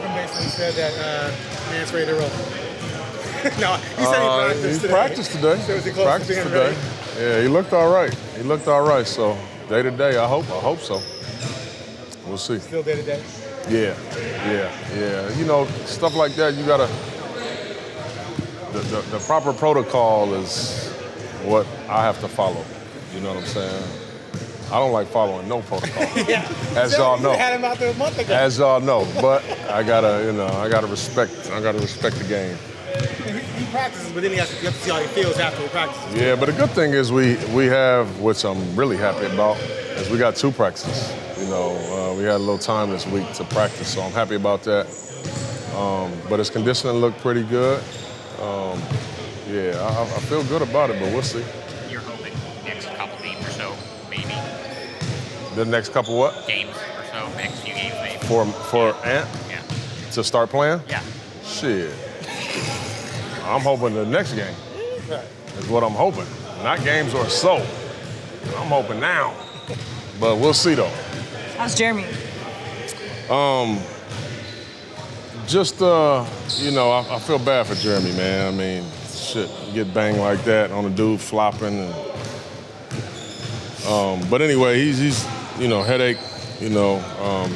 Malcolm basically said that man's ready to roll. No, he said he practiced today. He practiced today. So was he close Practiced to being today. ready? Yeah, he looked all right. He looked all right. So day to day, I hope so. We'll see. Still day to day? Yeah. You know, stuff like that, you gotta, the proper protocol is what I have to follow. You know what I'm saying? I don't like following no protocol. Yeah. As y'all know. You had him out there a month ago. As y'all know. But I gotta respect the game. He practices, but then you have to see how he feels after he practices. Yeah, but the good thing is we have, which I'm really happy about, is we got 2 practices. You know, we had a little time this week to practice, so I'm happy about that. But his conditioning looked pretty good. I feel good about it, but we'll see. You're hoping next couple games or so, maybe. The next couple what? Games or so, next few games maybe. For Ant? Yeah. To start playing? Yeah. Shit. I'm hoping the next game is what I'm hoping. Not games or so. I'm hoping now. But we'll see though. How's Jeremy? I feel bad for Jeremy, man. I mean, shit, you get banged like that on a dude flopping. But anyway, he's headache,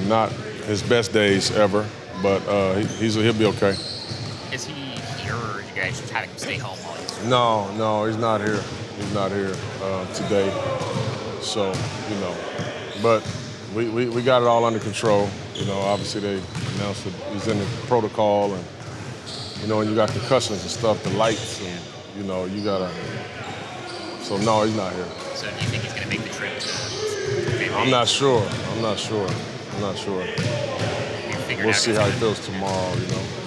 not his best days ever, but he'll be okay. Is he here, or are you guys just having him stay home while he's... No, he's not here. He's not here today. So, but we got it all under control. Obviously they announced that he's in the protocol, and when you got concussions and stuff, the lights, and you gotta. So no, he's not here. So do you think he's gonna make the trip? I'm not sure. We'll see how he feels tomorrow.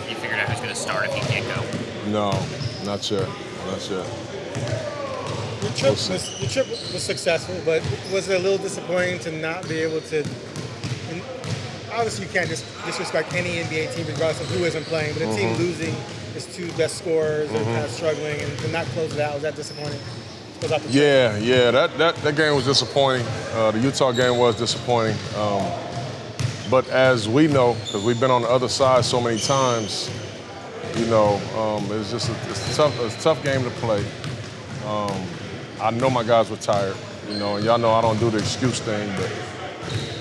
You figured out who's gonna start if he can't go? No, not yet. Your trip was successful, but was it a little disappointing to not be able to? And obviously, you can't disrespect any NBA team regardless of who isn't playing, but a team losing its 2 best scorers and kind of struggling, and to not close it out, was that disappointing? Yeah. That game was disappointing. The Utah game was disappointing. But as we know, because we've been on the other side so many times, it's a tough game to play. I know my guys were tired, and y'all know I don't do the excuse thing, but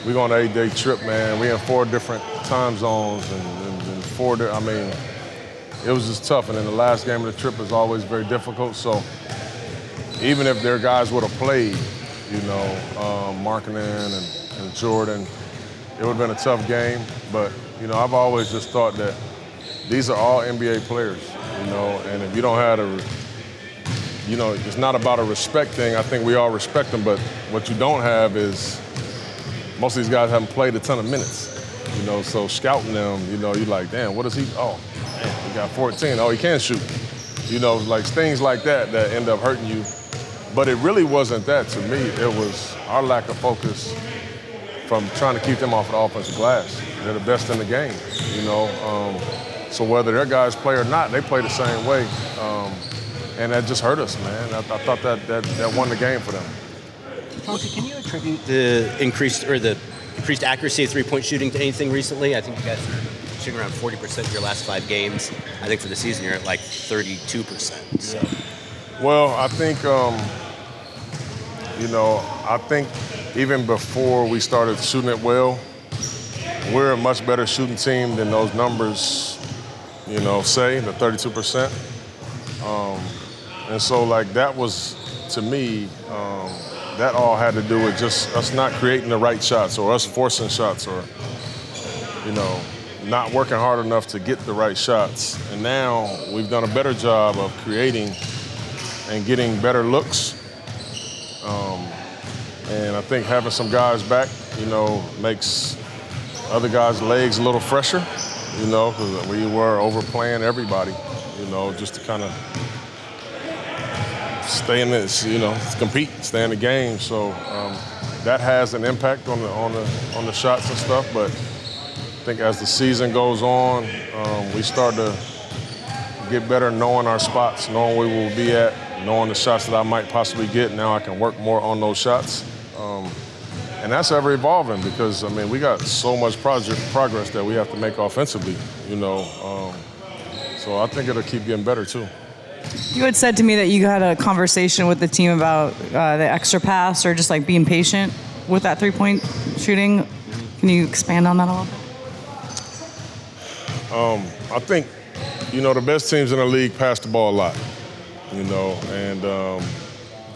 we go on an 8-day trip, man. We in 4 different time zones and 4. It was just tough. And then the last game of the trip is always very difficult. So even if their guys would have played, Markkanen and Jordan, it would have been a tough game. But I've always just thought that these are all NBA players, and if you don't have it's not about a respect thing. I think we all respect them, but what you don't have is most of these guys haven't played a ton of minutes. So scouting them, you're like, damn, what is he? Oh, man, he got 14. Oh, he can shoot. Like things like that end up hurting you. But it really wasn't that to me. It was our lack of focus from trying to keep them off the offensive glass. They're the best in the game, So whether their guys play or not, they play the same way. And that just hurt us, man. I thought that won the game for them. Chauncey, can you attribute the increased accuracy of three-point shooting to anything recently? I think you guys are shooting around 40% in your last 5 games. I think for the season you're at like 32%. So. Well, I think, I think even before we started shooting it well, we're a much better shooting team than those numbers, say, the 32%. And so, that was, to me, that all had to do with just us not creating the right shots or us forcing shots or, not working hard enough to get the right shots. And now we've done a better job of creating and getting better looks. And I think having some guys back, makes other guys' legs a little fresher, because we were overplaying everybody, just to kind of stay in this, compete, stay in the game. So that has an impact on the shots and stuff. But I think as the season goes on, we start to get better knowing our spots, knowing where we'll be at, knowing the shots that I might possibly get. Now I can work more on those shots. And that's ever evolving because, I mean, we got so much progress that we have to make offensively, you know. So I think it'll keep getting better, too. You had said to me that you had a conversation with the team about the extra pass or just like being patient with that 3-point shooting. Can you expand on that a little bit? I think, you know, the best teams in the league pass the ball a lot, you know, and,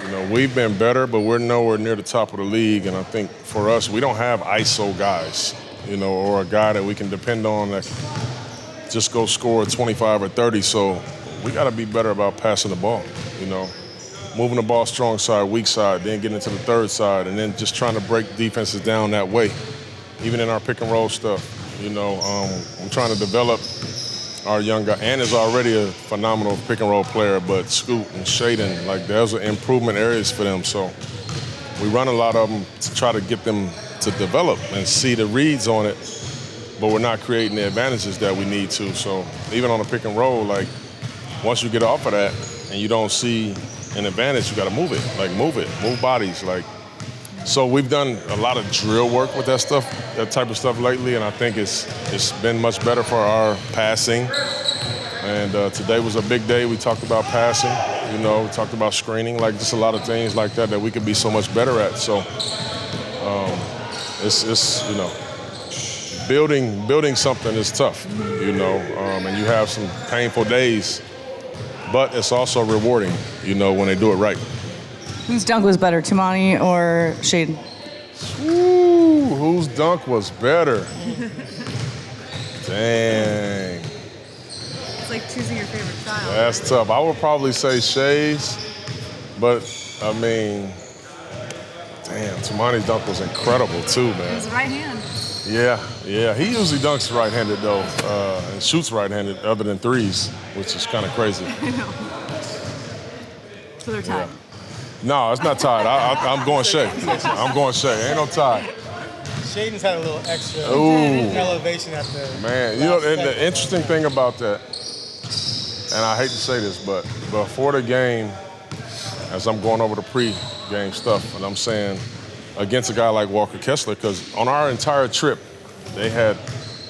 you know, we've been better, but we're nowhere near the top of the league. And I think for us, we don't have ISO guys, you know, or a guy that we can depend on that just go score 25 or 30. So we got to be better about passing the ball, you know, moving the ball strong side, weak side, then getting into the third side, and then just trying to break defenses down that way, even in our pick and roll stuff. You know, I'm trying to develop our young guy, and is already a phenomenal pick and roll player, but Scoot and Shaden, like those are improvement areas for them. So we run a lot of them to try to get them to develop and see the reads on it, but we're not creating the advantages that we need to. So even on a pick and roll, like once you get off of that and you don't see an advantage, you got to move it, move bodies, like. So we've done a lot of drill work with that stuff, that type of stuff lately, and I think it's been much better for our passing. And today was a big day. We talked about passing, you know, we talked about screening, like just a lot of things like that we could be so much better at. So it's you know, building something is tough, you know, and you have some painful days, but it's also rewarding, you know, when they do it right. Whose dunk was better, Tumani or Shaden? Ooh, whose dunk was better? Dang. It's like choosing your favorite child. That's tough. I would probably say Shay's, but I mean, damn, Tumani's dunk was incredible too, man. It was right hand. Yeah. He usually dunks right-handed though, and shoots right-handed other than threes, which is kind of crazy. I know. So they're tied. Yeah. No, it's not tied. I'm going Shay. I'm going Shay. Ain't no tie. Shaden's had a little extra Ooh. elevation at the Man, you know, and the interesting thing about that, and I hate to say this, but before the game, as I'm going over the pre-game stuff, and I'm saying against a guy like Walker Kessler, because on our entire trip, they had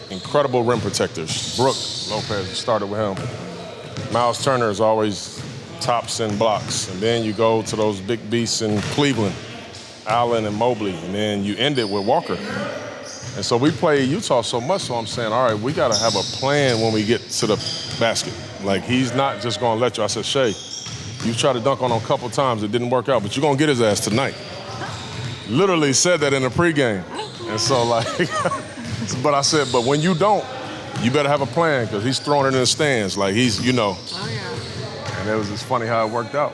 incredible rim protectors. Brooke Lopez started with him. Miles Turner is always tops and blocks. And then you go to those big beasts in Cleveland, Allen and Mobley, and then you end it with Walker. And so we play Utah so much, so I'm saying, all right, we got to have a plan when we get to the basket. Like, he's not just going to let you. I said, Shay, you tried to dunk on him a couple times. It didn't work out, but you're going to get his ass tonight. Literally said that in the pregame. And so, like, but I said, but when you don't, you better have a plan because he's throwing it in the stands. Like, he's, you know. Oh, yeah. And it was just funny how it worked out.